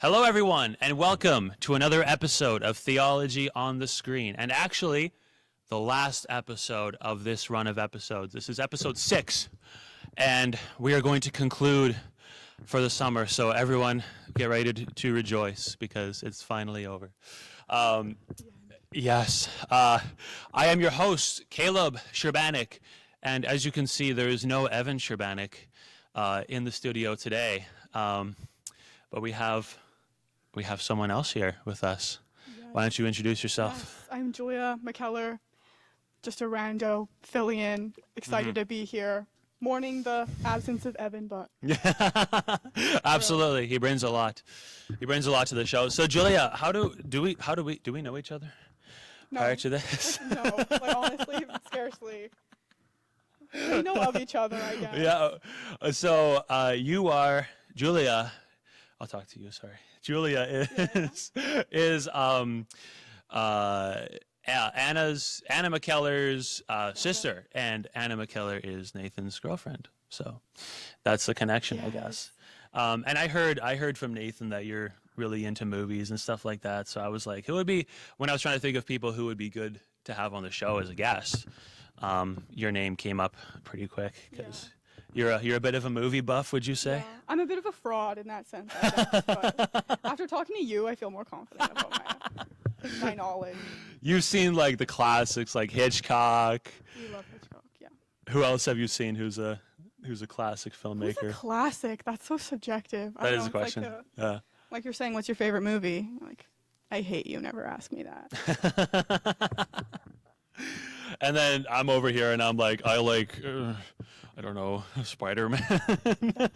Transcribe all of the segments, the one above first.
Hello, everyone, and welcome to another episode of Theology on the Screen. And actually, the last episode of this run of episodes. This is episode 6, and we are going to conclude for the summer. So everyone, get ready to rejoice because it's finally over. Yes, I am your host, Caleb Scherbanek, and as you can see, there is no Evan Scherbanek in the studio today, but we have someone else here with us. Yes. Why don't you introduce yourself? Yes, I'm Julia McKellar, just a rando filling in, excited to be here, mourning the absence of Evan, but absolutely, he brings a lot. He brings a lot to the show. So Julia, do we know each other? No. Prior to this? No, like honestly, scarcely. We know of each other, I guess. Yeah. So you are Julia. I'll talk to you. Sorry. Julia is Anna McKellar's sister, and Anna McKellar is Nathan's girlfriend. So that's the connection, yes. I guess. And I heard from Nathan that you're really into movies and stuff like that. So I was like, it would be, when I was trying to think of people who would be good to have on the show as a guest, your name came up pretty quick because you're a bit of a movie buff, would you say? Yeah. I'm a bit of a fraud in that sense, I guess, but after talking to you, I feel more confident about my knowledge. You've seen like the classics, like Hitchcock. We love Hitchcock, yeah. Who else have you seen who's a classic filmmaker? Who's a classic? That's so subjective. That is a question. Like like you're saying, what's your favorite movie? Like, I hate you. Never ask me that. And then I'm over here and I'm like, I don't know, Spider-Man. The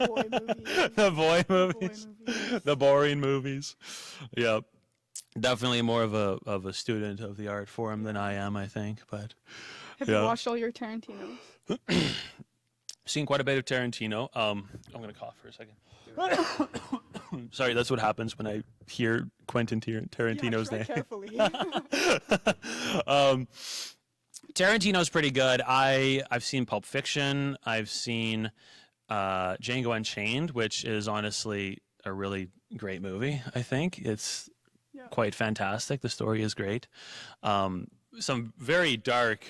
boy movies. The boring movies. Yeah. Definitely more of a student of the art form than I am, I think. But have you watched all your Tarantinos? Seen quite a bit of Tarantino. I'm gonna cough for a second. Sorry, that's what happens when I hear Quentin Tarantino's name. Carefully. Tarantino's pretty good. I've seen Pulp Fiction. I've seen Django Unchained, which is honestly a really great movie. I think it's quite fantastic. The story is great. Some very dark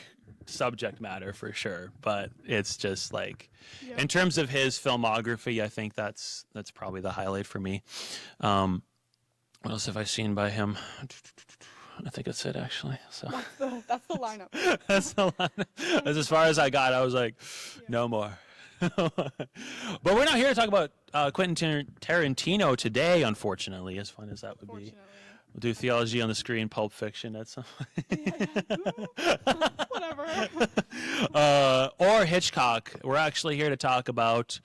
subject matter for sure, but it's just like, in terms of his filmography, I think that's probably the highlight for me. What else have I seen by him? I think that's it, actually. So that's the lineup. That's the lineup. That's as far as I got. I was like, no more. But we're not here to talk about Quentin Tarantino today, unfortunately, as fun as that would be. We'll do Theology on the Screen, Pulp Fiction at some Whatever. Or Hitchcock. We're actually here to talk about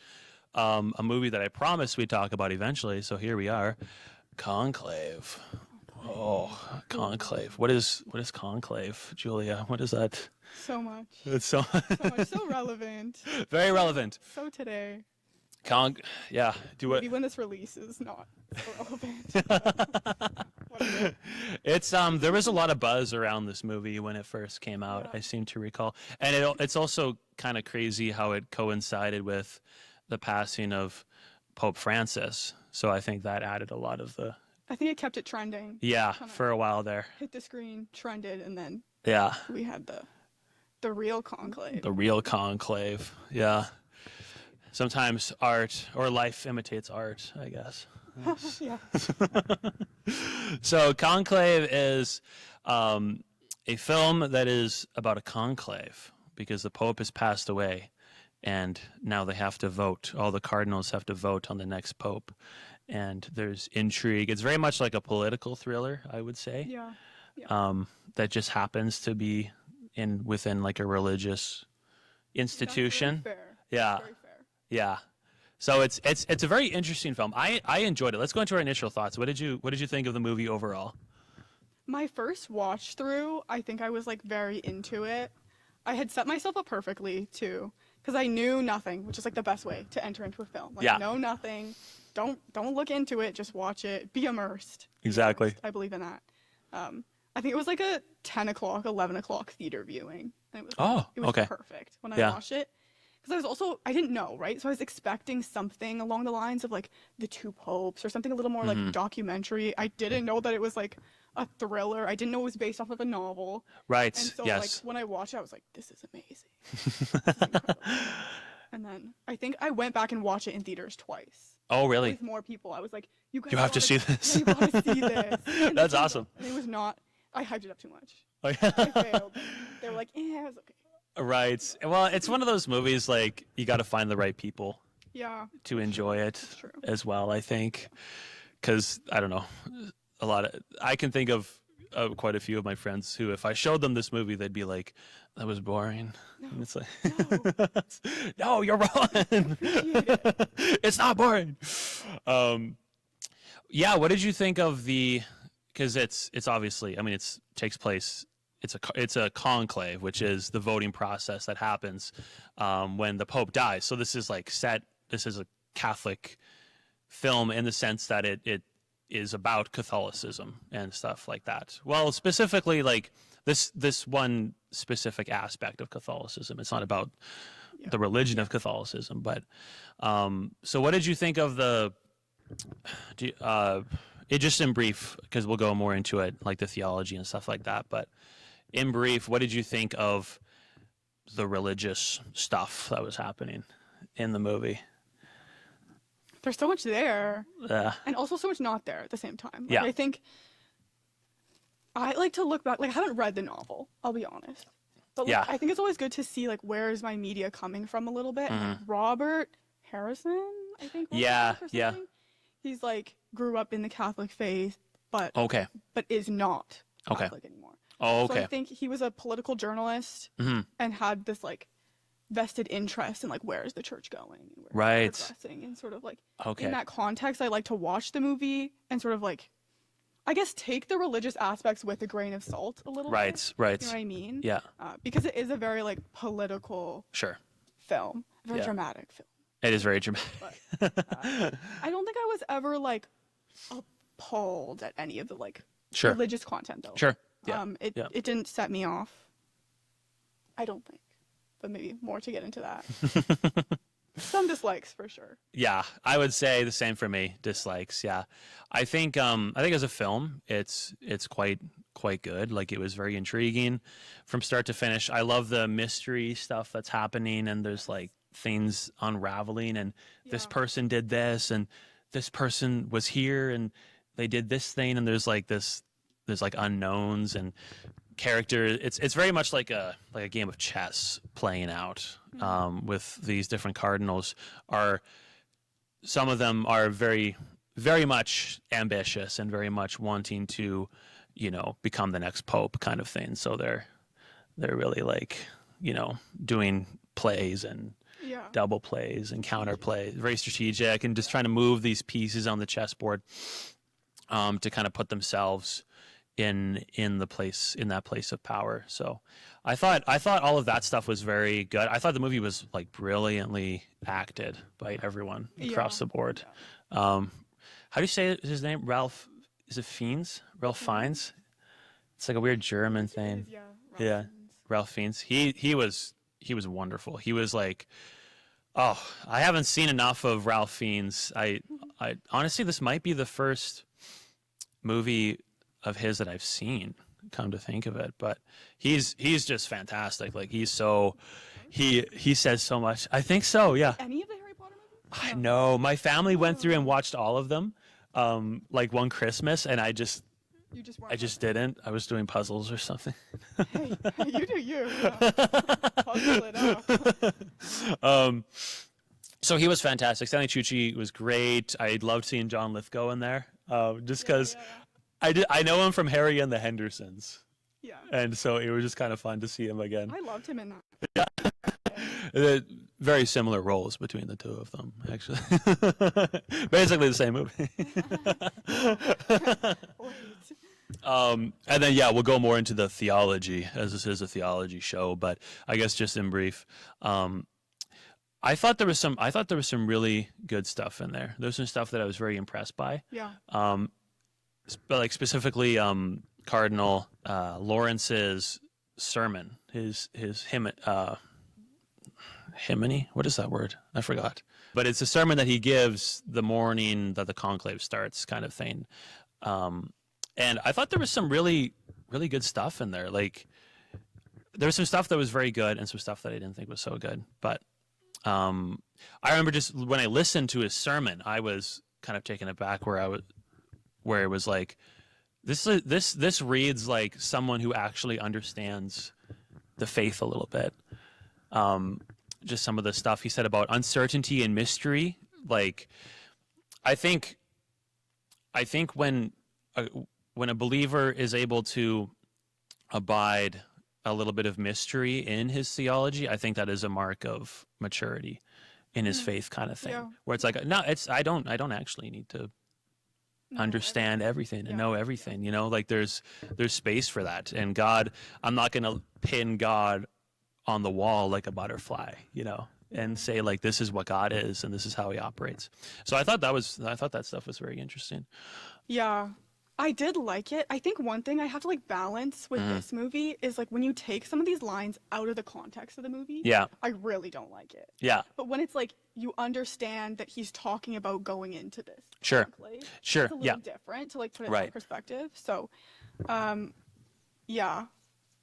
a movie that I promised we'd talk about eventually, so here we are. Conclave. Oh, Conclave. What is Conclave, Julia? What is that? So much. It's so much. So relevant. Very relevant. So today. Yeah. Maybe when this release is not so relevant. It's there was a lot of buzz around this movie when it first came out. I seem to recall, and it's also kind of crazy how it coincided with the passing of Pope Francis. So I think that added a lot of the. I think it kept it trending. Yeah, for a while there. Hit the screen, trended, and then we had the real conclave. The real conclave, yeah. Sometimes art or life imitates art, I guess. Yeah. So Conclave is a film that is about a conclave because the Pope has passed away, and now they have to vote. All the cardinals have to vote on the next Pope. And there's intrigue. It's very much like a political thriller, I would say. Yeah. That just happens to be within like a religious institution. That's very fair. Yeah. Very fair. Yeah. So it's a very interesting film. I enjoyed it. Let's go into our initial thoughts. What did you think of the movie overall? My first watch through, I think I was like very into it. I had set myself up perfectly too, because I knew nothing, which is like the best way to enter into a film. Like know nothing. Don't look into it. Just watch it. Be immersed. Exactly. I believe in that. I think it was like a 10 o'clock, 11 o'clock theater viewing. And it was, it was perfect when I watched it. I didn't know, right? So I was expecting something along the lines of like the two popes or something a little more like documentary. I didn't know that it was like a thriller. I didn't know it was based off of a novel. Right. And so like Yes. when I watched it, I was like, this is amazing. This is incredible. And then I think I went back and watched it in theaters twice. Oh, really? With more people. I was like, you guys You have to gotta- see this. Yeah, you gotta see this. And That's this was- awesome. And it was not, I hyped it up too much. I Like, failed. They were like, it was okay. right. Well, it's one of those movies like you got to find the right people Yeah. to enjoy it true. as well, I think. Because I don't know, I can think of quite a few of my friends who, if I showed them this movie, they'd be like, "That was boring." No. And it's like, No. no, you're wrong. Appreciate It's not boring. Yeah. What did you think of the? Because it's obviously, I mean, takes place. It's a conclave, which is the voting process that happens when the Pope dies. So this is like set. This is a Catholic film in the sense that it is about Catholicism and stuff like that. Well, specifically like this one specific aspect of Catholicism. It's not about the religion of Catholicism, but so what did you think of the? It just in brief, because we'll go more into it, like the theology and stuff like that. But in brief, what did you think of the religious stuff that was happening in the movie? There's so much there. Yeah. And also so much not there at the same time. Like, Yeah. I think I like to look back. Like, I haven't read the novel, I'll be honest. But like, Yeah. I think it's always good to see, like, where is my media coming from a little bit. And, like, Robert Harrison, I think. was Yeah, it, or yeah. something? He's, like, grew up in the Catholic faith, but Okay. is not Okay. Catholic anymore. Oh, So okay. I think he was a political journalist and had this, like, vested interest in, like, where is the church going and where Right. it's progressing, and sort of like Okay. in that context I like to watch the movie and sort of like I guess take the religious aspects with a grain of salt a little Right. bit. Right. You know what I mean? Yeah. Because it is a very like political Sure. film, a very Yeah. dramatic film. It is very dramatic. But I don't think I was ever like appalled at any of the like Sure. religious content though. Sure. Yeah. It Yeah. it didn't set me off. I don't think. But maybe more to get into that. Some dislikes for sure. Yeah, I would say the same for me. Dislikes, yeah. I think as a film, it's quite good. Like it was very intriguing from start to finish. I love the mystery stuff that's happening, and there's like things unraveling, and this Yeah. person did this, and this person was here, and they did this thing, and there's like unknowns and character. It's very much like a game of chess playing out with these different cardinals. Some of them are very very much ambitious and very much wanting to become the next pope kind of thing, so they're really like doing plays and Yeah. double plays and counter plays, very strategic, and just trying to move these pieces on the chessboard to kind of put themselves in that place of power. So I thought all of that stuff was very good. I thought the movie was like brilliantly acted by everyone across the board. How do you say his name? Ralph? Is it Fiennes? Ralph Fiennes? It's like a weird German thing. Yeah, Ralph Fiennes. He was wonderful. He was like, oh, I haven't seen enough of Ralph Fiennes. I honestly, this might be the first movie of his that I've seen, come to think of it, but he's just fantastic. Like he says so much. I think so, yeah. Any of the Harry Potter movies? I know. My family went through and watched all of them like one Christmas, and I just didn't. I was doing puzzles or something. Hey, you do you. Puzzle it up. So he was fantastic. Stanley Tucci was great. I loved seeing John Lithgow in there, just because I know him from Harry and the Hendersons, Yeah. and so it was just kind of fun to see him again. I loved him in that. Very similar roles between the two of them, actually. Basically the same movie. Wait. And then we'll go more into the theology, as this is a theology show. But I guess just in brief, I thought there was some really good stuff in there. There's some stuff that I was very impressed by. Yeah. But like specifically, Cardinal Lawrence's sermon, his hymny. What is that word? I forgot. But it's a sermon that he gives the morning that the conclave starts, kind of thing. And I thought there was some really, really good stuff in there. Like, there was some stuff that was very good and some stuff that I didn't think was so good. But I remember just when I listened to his sermon, I was kind of taken aback where it was like, this reads like someone who actually understands the faith a little bit. Just some of the stuff he said about uncertainty and mystery. Like, I think when a believer is able to abide a little bit of mystery in his theology, I think that is a mark of maturity in his faith, kind of thing. Yeah. Where it's like, no, I don't actually need to understand everything and know everything. You know, like there's space for that. And God, I'm not going to pin God on the wall like a butterfly, you know, and say like, this is what God is and this is how he operates. So I thought that stuff was very interesting. Yeah. I did like it. I think one thing I have to like balance with this movie is like when you take some of these lines out of the context of the movie, I really don't like it. Yeah. But when it's like you understand that he's talking about going into this conclave, sure, it's a little different to like put it in perspective. So, yeah,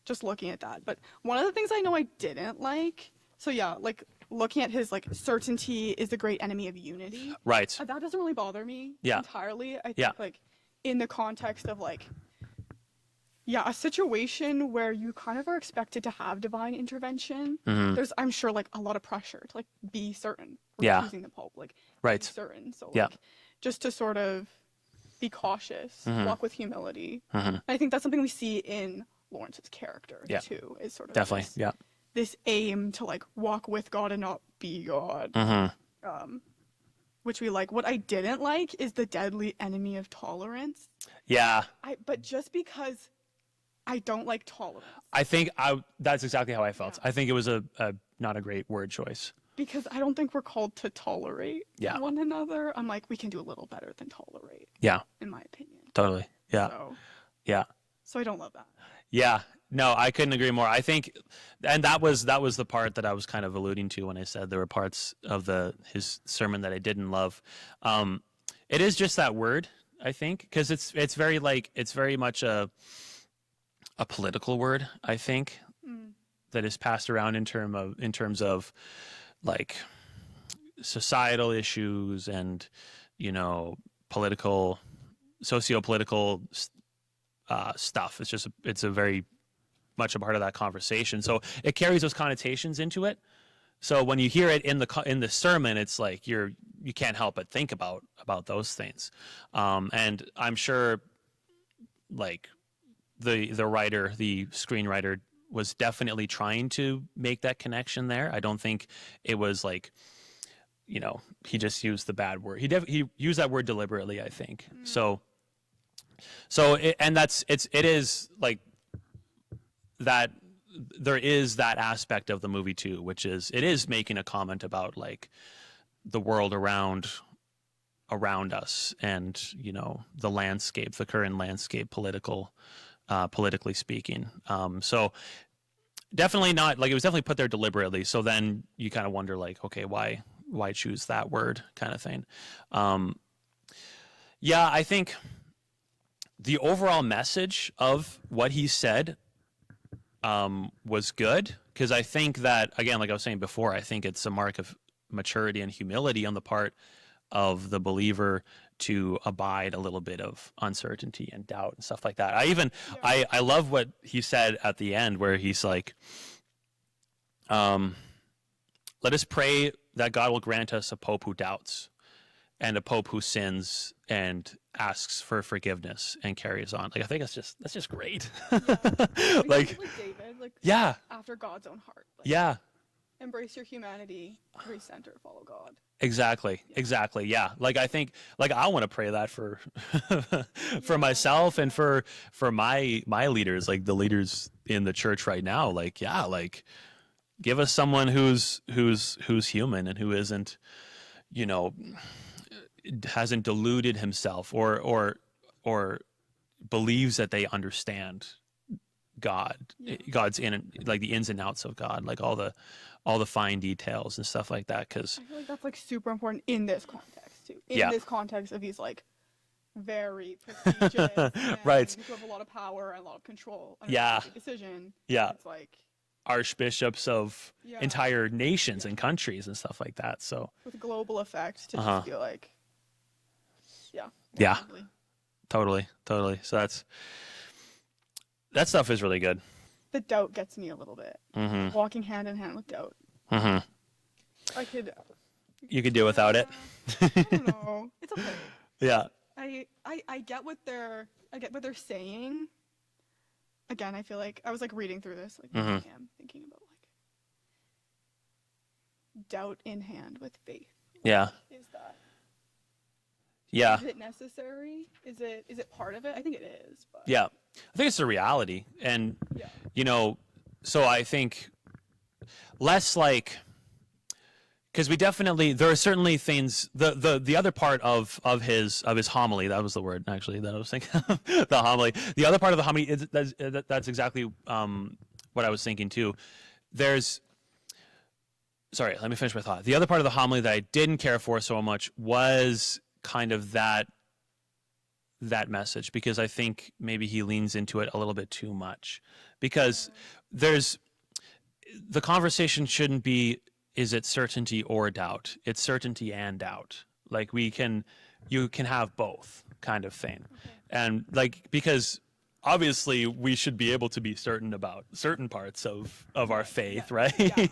just looking at that. But one of the things I know I didn't like, so yeah, like looking at his like certainty is the great enemy of unity. Right. That doesn't really bother me entirely. I think like in the context of like, a situation where you kind of are expected to have divine intervention. There's, I'm sure, like a lot of pressure to like be certain. We're choosing the Pope, like be certain. So like, just to sort of be cautious, walk with humility. I think that's something we see in Lawrence's character too. Is sort of definitely this aim to like walk with God and not be God. Which we like. What I didn't like is the deadly enemy of tolerance. Yeah. But just because I don't like tolerance. I think that's exactly how I felt. I think it was a not a great word choice. Because I don't think we're called to tolerate one another. I'm like, we can do a little better than tolerate. Yeah. In my opinion. Totally. Yeah. So I don't love that. Yeah. No, I couldn't agree more. I think, and that was the part that I was kind of alluding to when I said there were parts of his sermon that I didn't love. It is just that word, I think, because it's very much a political word, I think, that is passed around in terms of like societal issues and, you know, socio-political stuff. It's a very much a part of that conversation. So it carries those connotations into it. So when you hear it in the sermon, it's like you can't help but think about those things. And I'm sure like the screenwriter was definitely trying to make that connection there. I don't think it was like, you know, he just used the bad word. He used that word deliberately, I think. So it is like that. There is that aspect of the movie too, which is it is making a comment about like the world around us and, you know, the current landscape, politically speaking. So definitely not like it was definitely put there deliberately. So then you kind of wonder like, okay, why choose that word kind of thing? I think the overall message of what he said was good, because I think that, again, like I was saying before, I think it's a mark of maturity and humility on the part of the believer to abide a little bit of uncertainty and doubt and stuff like that. I love what he said at the end where he's like, let us pray that God will grant us a pope who doubts and a pope who sins and asks for forgiveness and carries on. Like, I think that's just great. Like David, after God's own heart. Like, embrace your humanity, recenter, follow God. Exactly. Yeah. Like, I think, like, I want to pray that for myself and for my leaders, like the leaders in the church right now. Like, like, give us someone who's human and who isn't, you know, hasn't deluded himself or believes that they understand God, God's like the ins and outs of God, like all the fine details and stuff like that. Because I feel like that's like super important in this context too. In this context of these like very prestigious men right, who have a lot of power and a lot of control and yeah, a decision. Yeah, it's like archbishops of entire nations and countries and stuff like that. So with global effect to just feel like, totally. So that stuff is really good. The doubt gets me a little bit. Walking hand in hand with doubt. You could do without it. I don't know. It's okay. Yeah. I get what they're saying. Again, I feel like I was like reading through this, like I am thinking about like doubt in hand with faith. Yeah. Is that? Yeah. Is it necessary? Is it part of it? I think it is. But. Yeah. I think it's a reality, and you know, so I think less like. Because there are certainly things. The other part of his homily, that was the word actually that I was thinking. The homily. The other part of the homily is that's exactly what I was thinking too. Sorry, let me finish my thought. The other part of the homily that I didn't care for so much was kind of that message, because I think maybe he leans into it a little bit too much. Because the conversation shouldn't be, is it certainty or doubt? It's certainty and doubt. Like you can have both kind of thing. Okay. And like, because obviously we should be able to be certain about certain parts of our faith, right? Yeah.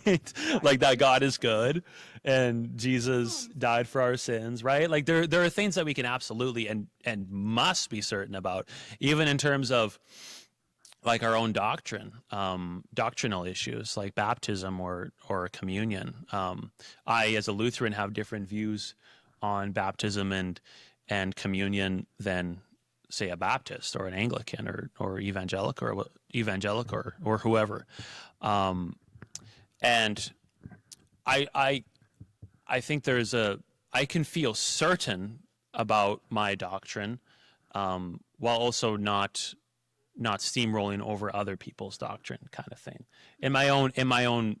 Like that God is good and Jesus died for our sins, right? Like there are things that we can absolutely and must be certain about, even in terms of like our own doctrine, doctrinal issues like baptism or communion. I, as a Lutheran, have different views on baptism and communion than, say, a Baptist or an Anglican or evangelical or whoever. And I think I can feel certain about my doctrine, while also not steamrolling over other people's doctrine, kind of thing. In my own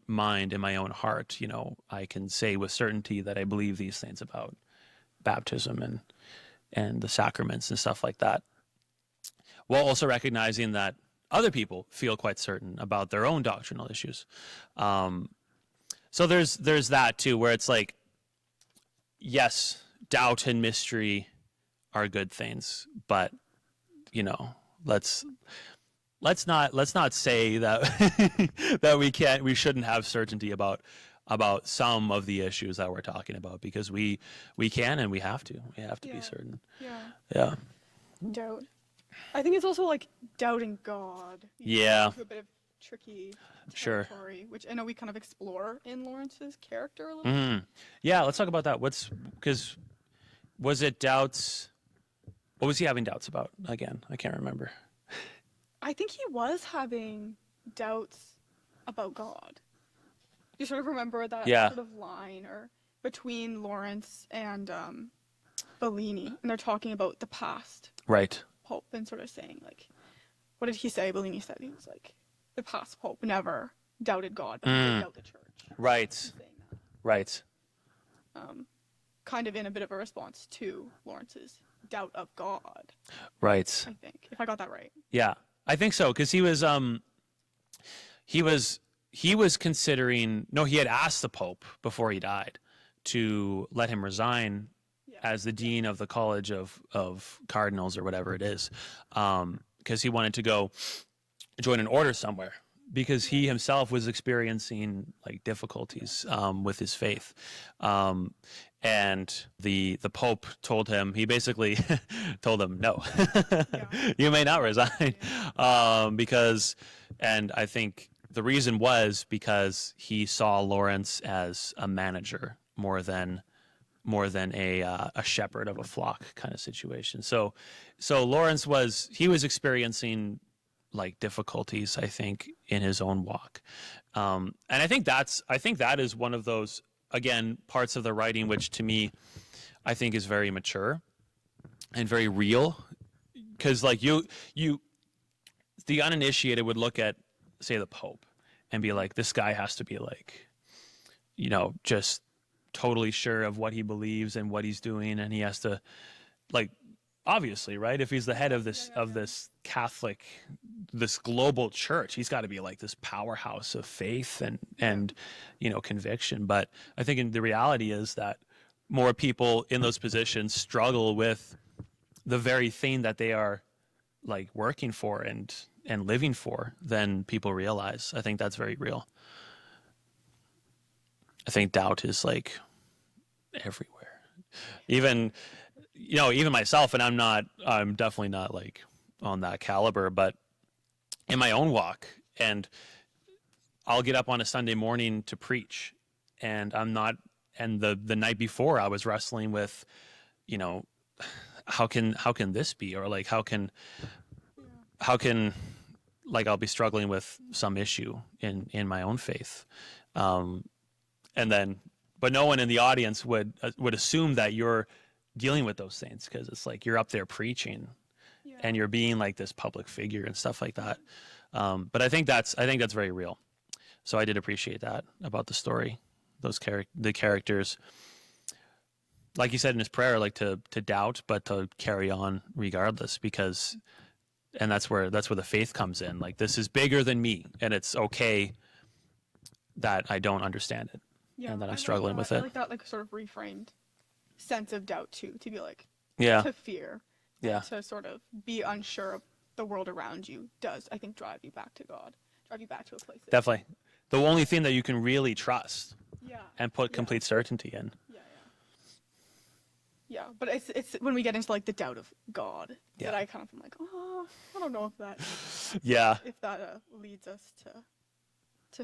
mind, in my own heart, you know, I can say with certainty that I believe these things about baptism and the sacraments and stuff like that, while also recognizing that other people feel quite certain about their own doctrinal issues. So there's that too, where it's like, yes, doubt and mystery are good things, but you know, let's not say that that we shouldn't have certainty about some of the issues that we're talking about, because we can and we have to be certain. Yeah. Doubt. I think it's also like doubting God. Yeah. A bit of tricky territory, which I know we kind of explore in Lawrence's character a little bit. Yeah, let's talk about that. Because was it doubts? What was he having doubts about again? I can't remember. I think he was having doubts about God. You sort of remember that sort of line or between Lawrence and Bellini, and they're talking about the past. Right. Pope, and sort of saying like, what did he say? Bellini said he was like, the past Pope never doubted God, but he did doubt the church. Right. Saying that. Right. Kind of in a bit of a response to Lawrence's doubt of God. Right. I think, if I got that right. Yeah, I think so, because he was considering. No, he had asked the Pope before he died to let him resign as the dean of the College of Cardinals or whatever it is, because he wanted to go join an order somewhere, because he himself was experiencing like difficulties with his faith. And the Pope told him, he basically told him, no, you may not resign, because, and I think the reason was because he saw Lawrence as a manager more than a shepherd of a flock kind of situation. So Lawrence was experiencing like difficulties, I think, in his own walk. And I think that is one of those, again, parts of the writing which to me I think is very mature and very real, because like you the uninitiated would look at, say, the Pope and be like, this guy has to be like, just totally sure of what he believes and what he's doing, and he has to, like, obviously, right? If he's the head of this Catholic, this global church, he's got to be like this powerhouse of faith and conviction. But I think the reality is that more people in those positions struggle with the very thing that they are like working for and living for than people realize. I think that's very real. I think doubt is like everywhere. Even myself, and I'm definitely not like on that caliber, but in my own walk, and I'll get up on a Sunday morning to preach, and the night before I was wrestling with, how can this be? Or like, how can like I'll be struggling with some issue in my own faith. But no one in the audience would assume that you're dealing with those things, because it's like you're up there preaching and you're being like this public figure and stuff like that. But I think that's very real. So I did appreciate that about the story, the characters, like he said in his prayer, like to doubt, but to carry on regardless, and that's where the faith comes in. Like, this is bigger than me, and it's okay that I don't understand it, and that I'm struggling with it. I like that, like, sort of reframed sense of doubt too, to be like, yeah, to fear, to sort of be unsure of the world around you does, I think, drive you back to God, drive you back to a place. Definitely, the only thing that you can really trust, and put complete certainty in. Yeah, but it's when we get into like the doubt of God that I kind of am like, oh, I don't know if that if that leads us to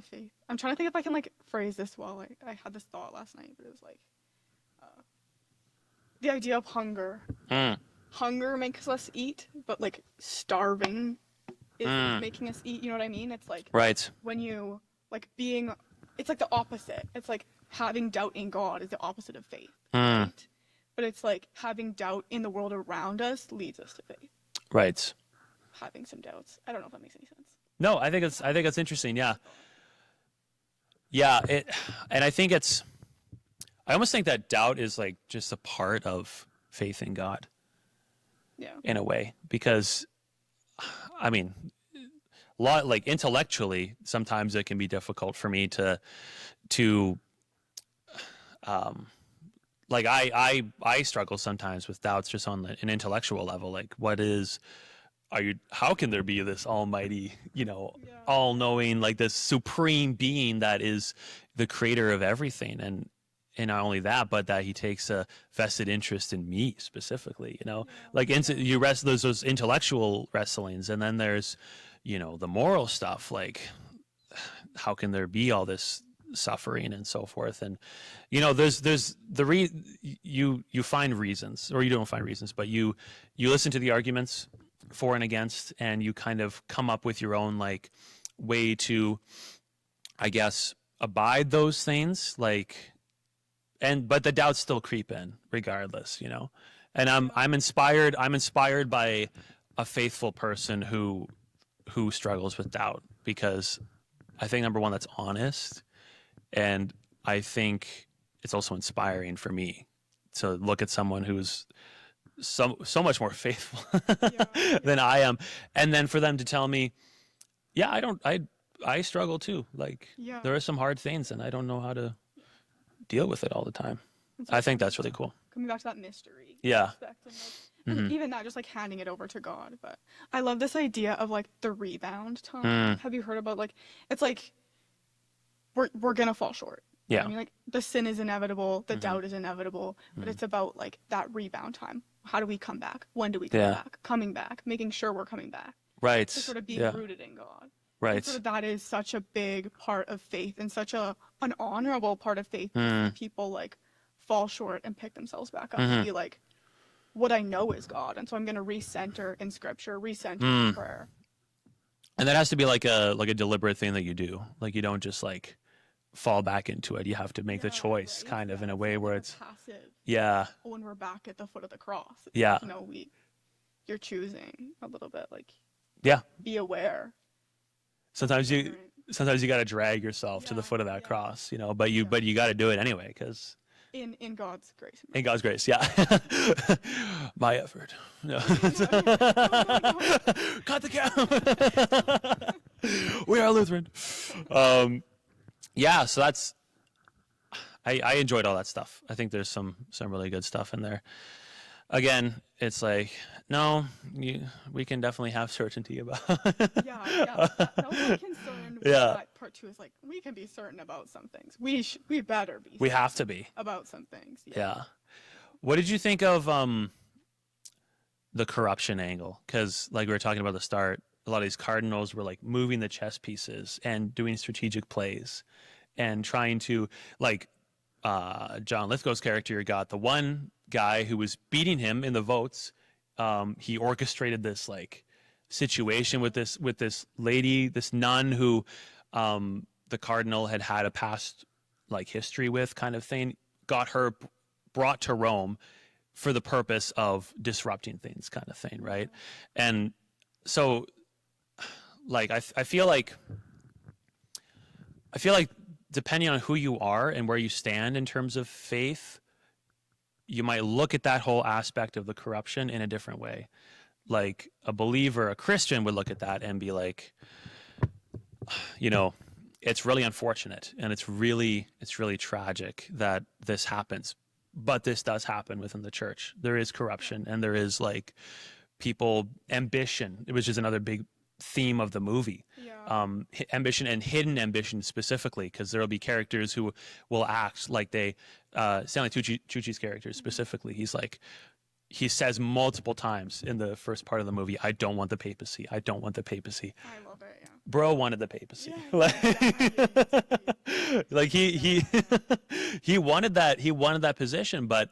faith. I'm trying to think if I can like phrase this well. I had this thought last night, but it was like the idea of hunger. Hunger makes us eat, but like starving is making us eat. You know what I mean? It's like when you like it's like the opposite. It's like having doubt in God is the opposite of faith. Right? But it's like having doubt in the world around us leads us to faith. Right. Having some doubts. I don't know if that makes any sense. No, I think it's interesting. Yeah. Yeah. And I think I almost think that doubt is like just a part of faith in God. Yeah. In a way, because I mean, like intellectually, sometimes it can be difficult for me to like I struggle sometimes with doubts just on an intellectual level. Like, how can there be this almighty, all-knowing, like this supreme being that is the creator of everything, and not only that, but that he takes a vested interest in me specifically, like you wrestle those intellectual wrestlings, and then there's, the moral stuff, like how can there be all this suffering and so forth, and there's you find reasons, or you don't find reasons, but you listen to the arguments for and against, and you kind of come up with your own like way to, I guess, abide those things, like, but the doubts still creep in regardless, and I'm inspired by a faithful person who struggles with doubt, because I think, number one, that's honest. And I think it's also inspiring for me to look at someone who's so much more faithful than I am, and then for them to tell me, I struggle too. Like, there are some hard things, and I don't know how to deal with it all the time. I think that's really cool. Coming back to that mystery. Yeah. And even that, just like handing it over to God. But I love this idea of like the rebound time. Have you heard about, like, it's like we're gonna fall short. Yeah. I mean, like, the sin is inevitable, the doubt is inevitable, but it's about like that rebound time. How do we come back? When do we come back? Coming back, making sure we're coming back. Right. To sort of being rooted in God. Right. And sort of that is such a big part of faith, and such an honorable part of faith. People like fall short and pick themselves back up and be like, what I know is God, and so I'm going to recenter in Scripture, recenter in prayer. And that has to be like a deliberate thing that you do. Like, you don't just like fall back into it. You have to make the choice, kind of, in a way where it's passive. Yeah. When we're back at the foot of the cross. Yeah. You're choosing a little bit, like. Yeah. be aware. Sometimes you got to drag yourself to the foot of that cross, but you got to do it anyway, because in God's grace. in God's grace, yeah. My effort. No. Cut the camera. We are Lutheran. Yeah, so that's. I enjoyed all that stuff. I think there's some really good stuff in there. Again, it's like, no, we can definitely have certainty about. Yeah. That was my concern with that part too. Is like, we can be certain about some things. We better be. We have to be about some things. Yeah. What did you think of the corruption angle? Because like we were talking about at the start, a lot of these cardinals were like moving the chess pieces and doing strategic plays, and trying to like. John Lithgow's character got the one guy who was beating him in the votes. He orchestrated this like situation with this lady, this nun who the cardinal had a past like history with, kind of thing. Got her brought to Rome for the purpose of disrupting things, kind of thing, right? And so, like I feel like depending on who you are and where you stand in terms of faith, you might look at that whole aspect of the corruption in a different way. Like a believer, a Christian would look at that and be like, it's really unfortunate and it's really tragic that this happens. But this does happen within the church. There is corruption, and there is like people ambition, which is another big theme of the movie. Ambition and hidden ambition specifically, because there will be characters who will act like they Stanley Tucci's character specifically, he says multiple times in the first part of the movie, I don't want the papacy. I don't want the papacy. I love it. Yeah. Bro wanted the papacy. Like he wanted that position, but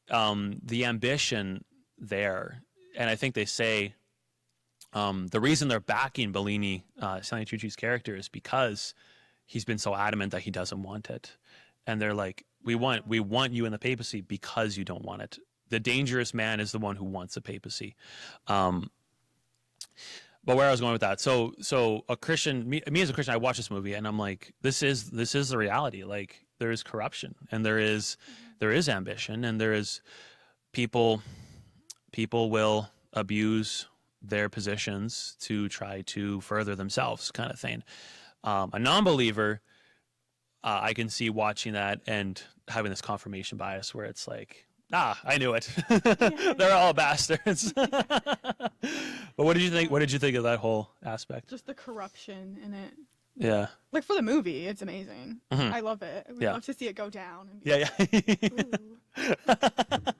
the ambition there, and I think they say the reason they're backing Bellini, Stanley Tucci's character, is because he's been so adamant that he doesn't want it, and they're like, we want you in the papacy because you don't want it. The dangerous man is the one who wants the papacy. But where I was going with that, so a Christian, me as a Christian, I watch this movie and I'm like, this is the reality. Like there is corruption, and there is ambition, and there is people will abuse their positions to try to further themselves, kind of thing. A non-believer, I can see watching that and having this confirmation bias where it's like, I knew it. They're all bastards. But what did you think? What did you think of that whole aspect? Just the corruption in it. Yeah. Like for the movie, it's amazing. Mm-hmm. I love it. We love to see it go down. And be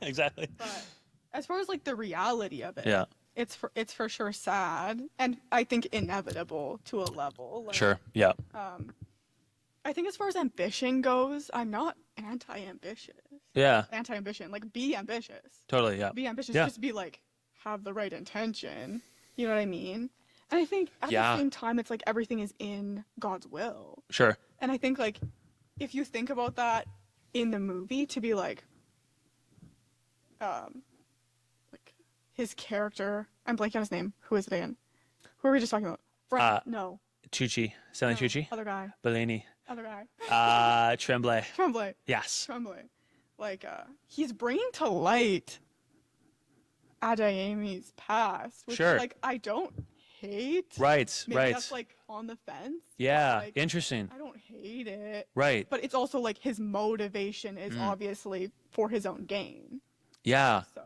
Exactly. But as far as like the reality of it, yeah, it's for sure sad, and I think inevitable to a level. Like, sure. Yeah. I think as far as ambition goes, I'm not anti-ambitious. Yeah. Anti-ambition, like be ambitious. Totally. Yeah. Be ambitious. Yeah. Just be like have the right intention. You know what I mean? And I think at Yeah. the same time, it's like everything is in God's will. Sure. And I think like if you think about that in the movie, to be like his character, I'm blanking on his name. Who is it again? Who are we just talking about? No. Tucci. Stanley Tucci. Other guy. Bellini. Other guy. Tremblay. Tremblay. Yes. Tremblay. Like, he's bringing to light Adeyemi's past, which, Sure. like, I don't hate. Right. Maybe right. that's, like, on the fence. Yeah. Like, Interesting. I don't hate it. Right. But it's also, like, his motivation is obviously for his own gain. Yeah. So.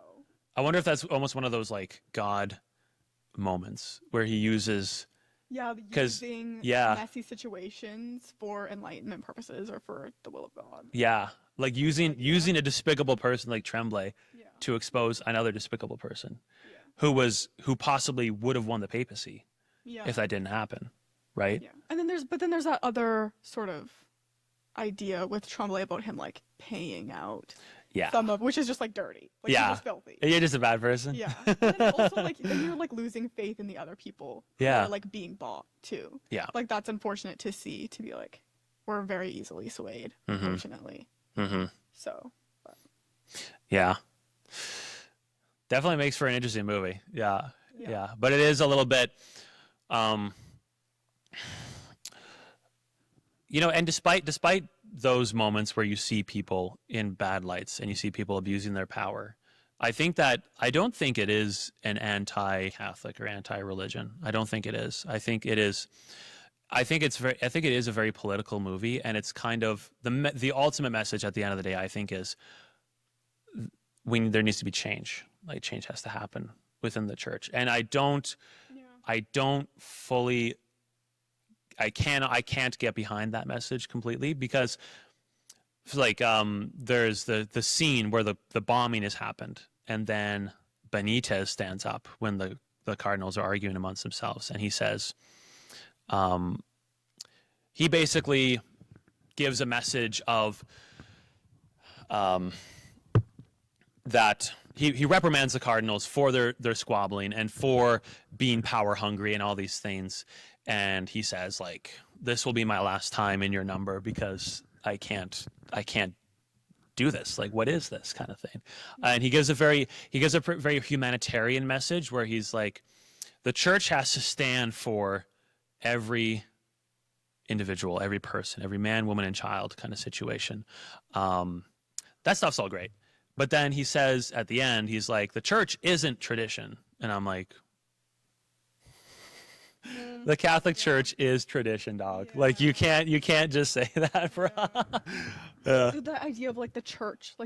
I wonder if that's almost one of those, like, God moments where he uses... Yeah, using messy situations for enlightenment purposes or for the will of God. Yeah, like using a despicable person like Tremblay to expose another despicable person who possibly would have won the papacy if that didn't happen, right? Yeah. And then there's that other sort of idea with Tremblay about him like paying out. Yeah. Some of which is just like dirty. Like he's just filthy. You're just a bad person. Yeah. And then also like then you're like losing faith in the other people who are like being bought too. Yeah. Like that's unfortunate to see, to be like, we're very easily swayed, unfortunately. Mm-hmm. So yeah. Definitely makes for an interesting movie. Yeah. Yeah. But it is a little bit, you know, and despite those moments where you see people in bad lights and you see people abusing their power, I don't think it is an anti-Catholic or anti-religion. I don't think it is. I think it is a very political movie, and it's kind of the ultimate message at the end of the day, I think, is there needs to be change. Like, change has to happen within the church. And I can't get behind that message completely, because like there's the scene where the bombing has happened, and then Benitez stands up when the cardinals are arguing amongst themselves, and he says, he basically gives a message of that he reprimands the cardinals for their squabbling and for being power hungry and all these things. And he says, like, this will be my last time in your number, because I can't do this. Like, what is this kind of thing? And he gives a very humanitarian message where he's like, the church has to stand for every individual, every person, every man, woman, and child kind of situation. That stuff's all great. But then he says at the end, he's like, the church isn't tradition. And I'm like, the Catholic Church is tradition, dog. Yeah. Like, you can't just say that, bro. Yeah. The idea of like the church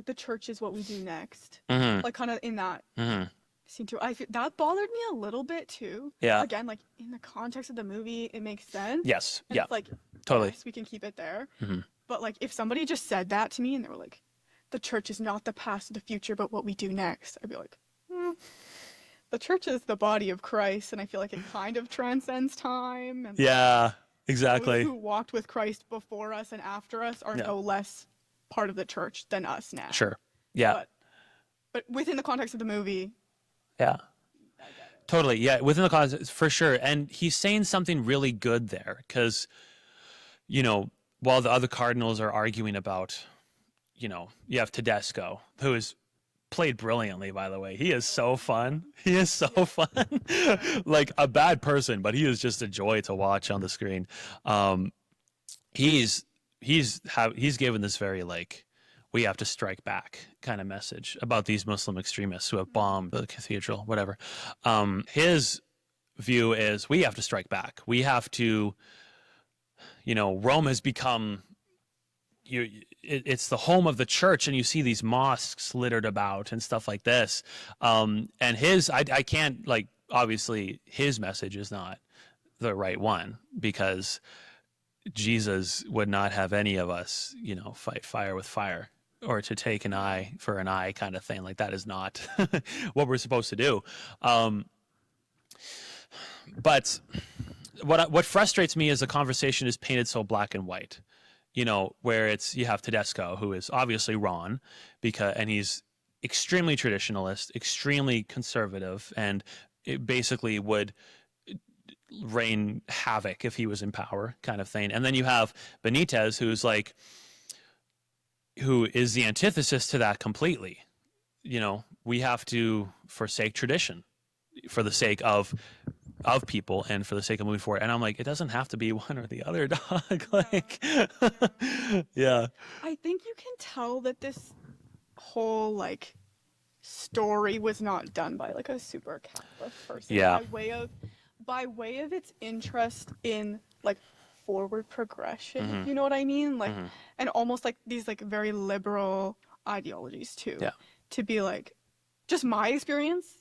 is what we do next. Mm-hmm. Like, kind of in that scene too. I feel that bothered me a little bit too. Yeah. Again, like, in the context of the movie, it makes sense. Yes. And yeah. It's like, totally. Yes, we can keep it there. Mm-hmm. But like, if somebody just said that to me and they were like, the church is not the past or the future, but what we do next, I'd be like, the church is the body of Christ, and I feel like it kind of transcends time. And yeah, exactly. Those who walked with Christ before us and after us are no less part of the church than us now. Sure. Yeah. But within the context of the movie. Yeah. Totally. Yeah. Within the context, for sure. And he's saying something really good there, because, you know, while the other cardinals are arguing about, you know, you have Tedesco, who is played brilliantly, by the way. He is so fun. He is so fun. Like, a bad person, but he is just a joy to watch on the screen. He's given this very, like, we have to strike back kind of message about these Muslim extremists who have bombed the cathedral, whatever. His view is, we have to strike back. We have to, you know, Rome has become, it's the home of the church, and you see these mosques littered about and stuff like this. And I can't, like, obviously his message is not the right one, because Jesus would not have any of us, you know, fight fire with fire, or to take an eye for an eye kind of thing. Like, that is not what we're supposed to do. But what frustrates me is the conversation is painted so black and white. You know, where you have Tedesco, who is obviously wrong, and he's extremely traditionalist, extremely conservative, and it basically would rain havoc if he was in power, kind of thing. And then you have Benitez, who is the antithesis to that completely. You know, we have to forsake tradition for the sake of people and for the sake of moving forward. And I'm like, it doesn't have to be one or the other, dog. Like, yeah. I think you can tell that this whole, like, story was not done by, like, a super Catholic person. Yeah. By way of its interest in, like, forward progression, you know what I mean? Like, and almost like these, like, very liberal ideologies too. Yeah. To be like, just my experience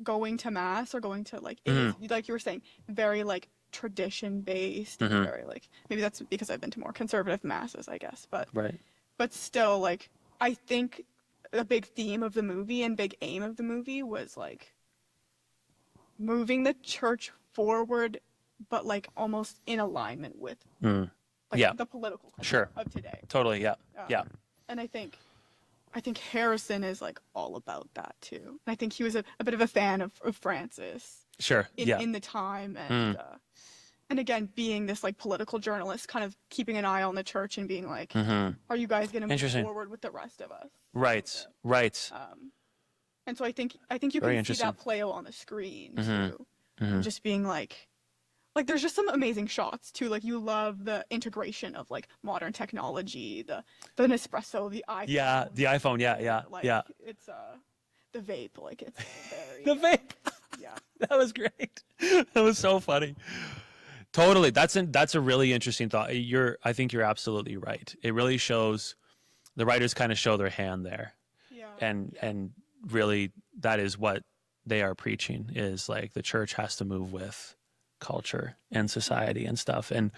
going to mass or going to, like, it is, like you were saying, very, like, tradition based, and very, like, maybe that's because I've been to more conservative masses, I guess, but still, like, I think a big theme of the movie and big aim of the movie was, like, moving the church forward, but, like, almost in alignment with the political culture of today. Totally. Yeah. And I think Harrison is, like, all about that too. And I think he was a bit of a fan of Francis. Sure. In the time, and again, being this, like, political journalist, kind of keeping an eye on the church and being like, are you guys going to move forward with the rest of us? Right. And so I think you Very can see interesting. that play out on the screen Mm-hmm. too. Mm-hmm. And just being like there's just some amazing shots too. Like you love the integration of like modern technology, the Nespresso, the Yeah, iPhone. the iPhone. Yeah, yeah, Like yeah. it's the vape, like it's very The vape. yeah. That was great. That was so funny. Totally. That's a really interesting thought. I think you're absolutely right. It really shows the writers kind of show their hand there. Yeah. And really that is what they are preaching, is like the church has to move with culture and society and stuff. And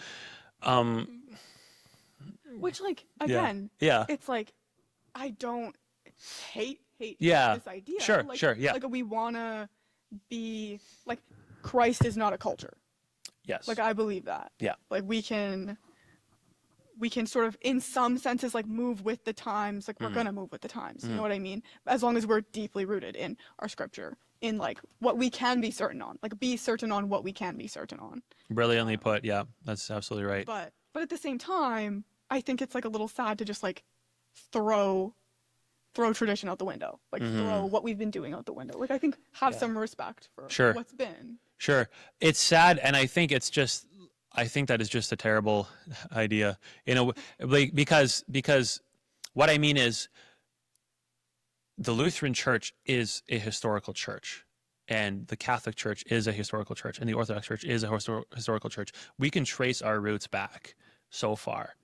Which like yeah. again, Yeah. it's like I don't hate Yeah. this idea. Sure, Like sure. Yeah. like we wanna be like Christ is not a culture. Yes. Like I believe that. Yeah. Like we can sort of in some senses like move with the times, like we're gonna move with the times, you know what I mean? As long as we're deeply rooted in our scripture, in like what we can be certain on, like be certain on what we can be certain on. Brilliantly put. Yeah, that's absolutely right. But at the same time, I think it's like a little sad to just like throw tradition out the window, like throw what we've been doing out the window. Like I think have some respect for Sure. what's been. Sure. It's sad, and I think that is just a terrible idea, like, because what I mean is the Lutheran Church is a historical church, and the Catholic Church is a historical church, and the Orthodox Church is a historical church. We can trace our roots back so far,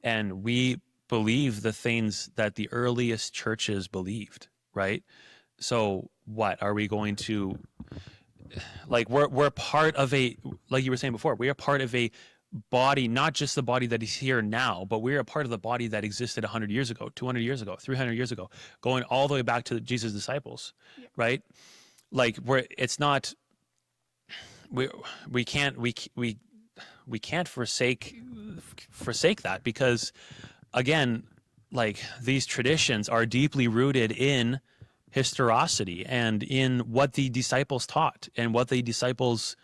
and we believe the things that the earliest churches believed, right? So what are we going to, like, we're part of a, like you were saying before, we are part of a body, not just the body that is here now, but we're a part of the body that existed 100 years ago, 200 years ago, 300 years ago, going all the way back to Jesus' disciples, right? Like it's not, we can't forsake that, because again, like, these traditions are deeply rooted in historicity and in what the disciples taught and what the disciples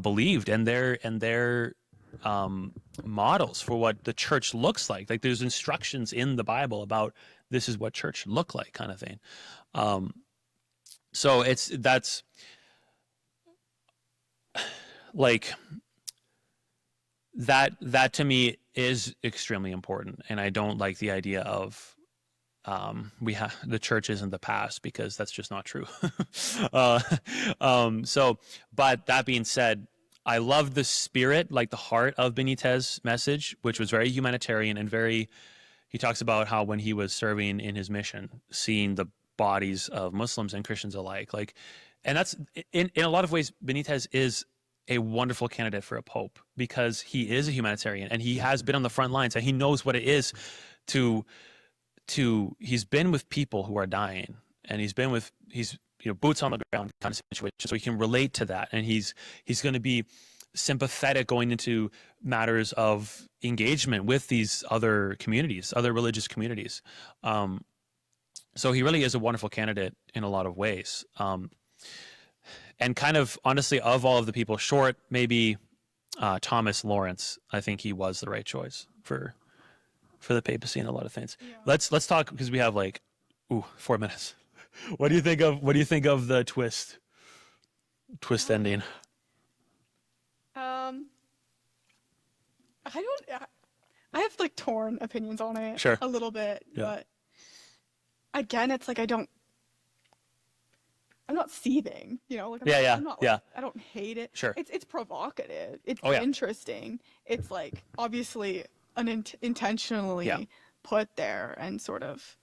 believed, and their models for what the church looks like. Like, there's instructions in the Bible about this is what church look like, kind of thing. So that's like that to me is extremely important, and I don't like the idea of the church isn't the past, because that's just not true. But that being said, I love the spirit, like the heart of Benitez's message, which was very humanitarian and he talks about how when he was serving in his mission, seeing the bodies of Muslims and Christians alike, like, and that's in a lot of ways, Benitez is a wonderful candidate for a pope, because he is a humanitarian and he has been on the front lines and he knows what it is he's been with people who are dying, and he's boots on the ground kind of situation, so he can relate to that, and he's going to be sympathetic going into matters of engagement with these other communities, other religious communities. So he really is a wonderful candidate in a lot of ways. And kind of honestly, of all of the people, short maybe Thomas Lawrence, I think he was the right choice for the papacy and a lot of things. Yeah. Let's talk, because we have like 4 minutes. What do you think of the twist ending? I have like torn opinions on it. Sure. A little bit, yeah. But again, it's like I'm not seething, like I'm not, like, I don't hate it. Sure. It's provocative. It's interesting. It's like obviously intentionally put there, and sort of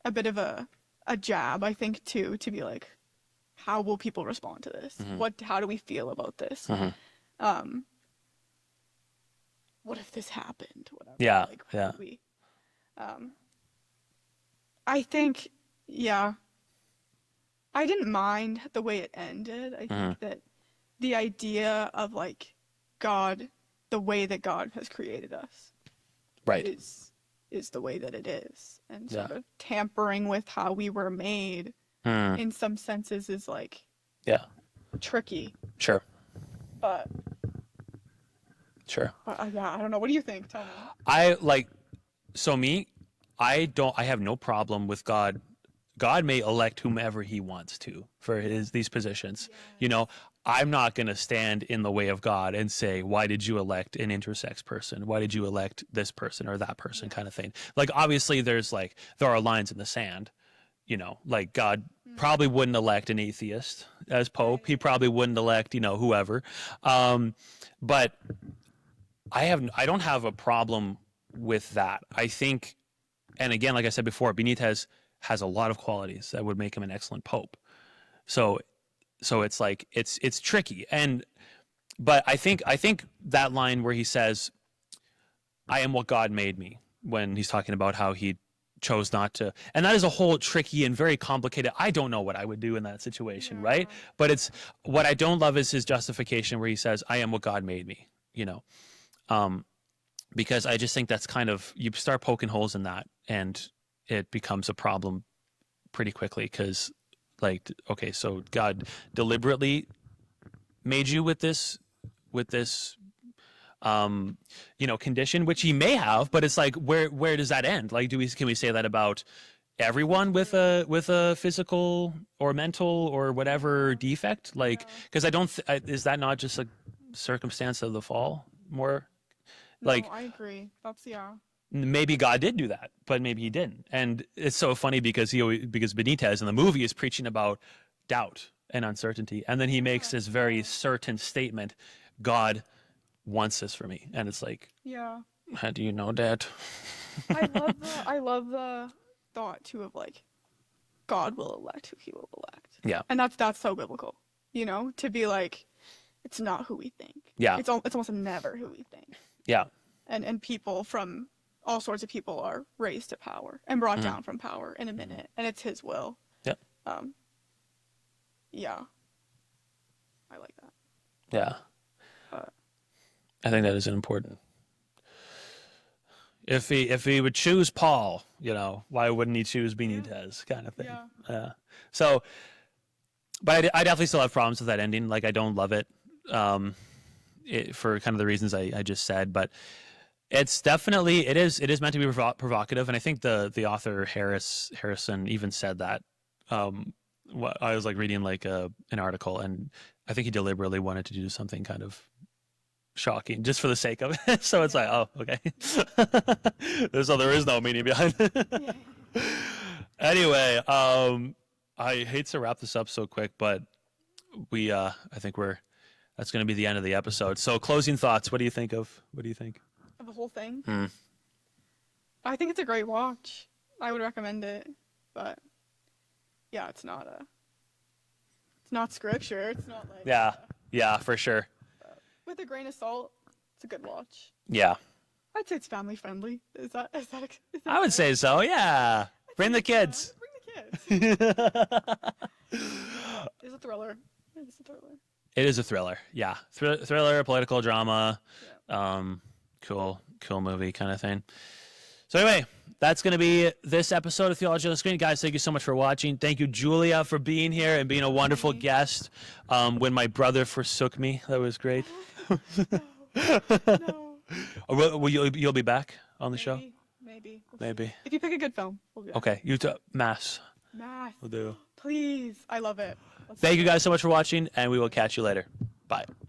a bit of a jab, I think, too, to be like, how will people respond to this? Mm-hmm. How do we feel about this? Mm-hmm. What if this happened? Whatever. Yeah. Like, I think, I didn't mind the way it ended. I think that the idea of like God, the way that God has created us, right, is the way that it is, and sort of tampering with how we were made in some senses is like tricky. Sure. But I don't know. What do you think? Tell me. I have no problem with God God may elect whomever he wants to for these positions. You know, I'm not going to stand in the way of God and say, why did you elect an intersex person? Why did you elect this person or that person, kind of thing? Like, obviously there are lines in the sand, you know, like God probably wouldn't elect an atheist as Pope. He probably wouldn't elect, you know, whoever. But I don't have a problem with that. I think, and again, like I said before, Benitez has a lot of qualities that would make him an excellent Pope. So it's like, it's tricky. But I think that line where he says, I am what God made me, when he's talking about how he chose not to, and that is a whole tricky and very complicated, I don't know what I would do in that situation, right? But it's, what I don't love is his justification where he says, I am what God made me, you know, because I just think that's kind of, you start poking holes in that and it becomes a problem pretty quickly, because like, okay, so God deliberately made you with this you know, condition, which he may have, but it's like, where does that end? Like, can we say that about everyone with a physical or mental or whatever defect? Like, because I don't is that not just a circumstance of the fall more? Like, no, I agree. That's maybe God did do that, but maybe he didn't. And it's so funny because because Benitez in the movie is preaching about doubt and uncertainty, and then he makes this very certain statement, God wants this for me, and it's like, how do you know that? I love the thought too of like, God will elect who he will elect. Yeah. And that's so biblical, you know, to be like, it's not who we think. Yeah. It's almost never who we think. Yeah. And people from all sorts of people are raised to power and brought down from power in a minute, and it's his will. Yep. Yeah. I like that. Yeah. I think that is important. If he would choose Paul, you know, why wouldn't he choose Benitez, kind of thing? Yeah. So, but I definitely still have problems with that ending. Like, I don't love it, for kind of the reasons I just said. But it's definitely, it is meant to be provocative, and I think the author Harrison even said that. I was like reading like an article, and I think he deliberately wanted to do something kind of shocking just for the sake of it. So it's like, oh, okay. So there is no meaning behind it. Anyway, I hate to wrap this up so quick, but I think that's going to be the end of the episode. So closing thoughts. What do you think? Of the whole thing? I think it's a great watch. I would recommend it, but yeah, it's not scripture. It's not like yeah, for sure. With a grain of salt, it's a good watch. Yeah. I'd say it's family friendly. Is that I would say so, yeah. Bring the kids. Bring the kids. It's a thriller. It is a thriller, yeah. Thriller, political drama, cool movie kind of thing. So anyway, that's going to be this episode of Theology on the Screen. Guys, thank you so much for watching. Thank you, Julia, for being here and being a wonderful guest. When my brother forsook me, that was great. No. Will you'll be back on the show? Maybe. Maybe. If you pick a good film, we'll be back. Okay, Mass. Mass. We'll do. Please. I love it. Thank you guys so much for watching, and we will catch you later. Bye.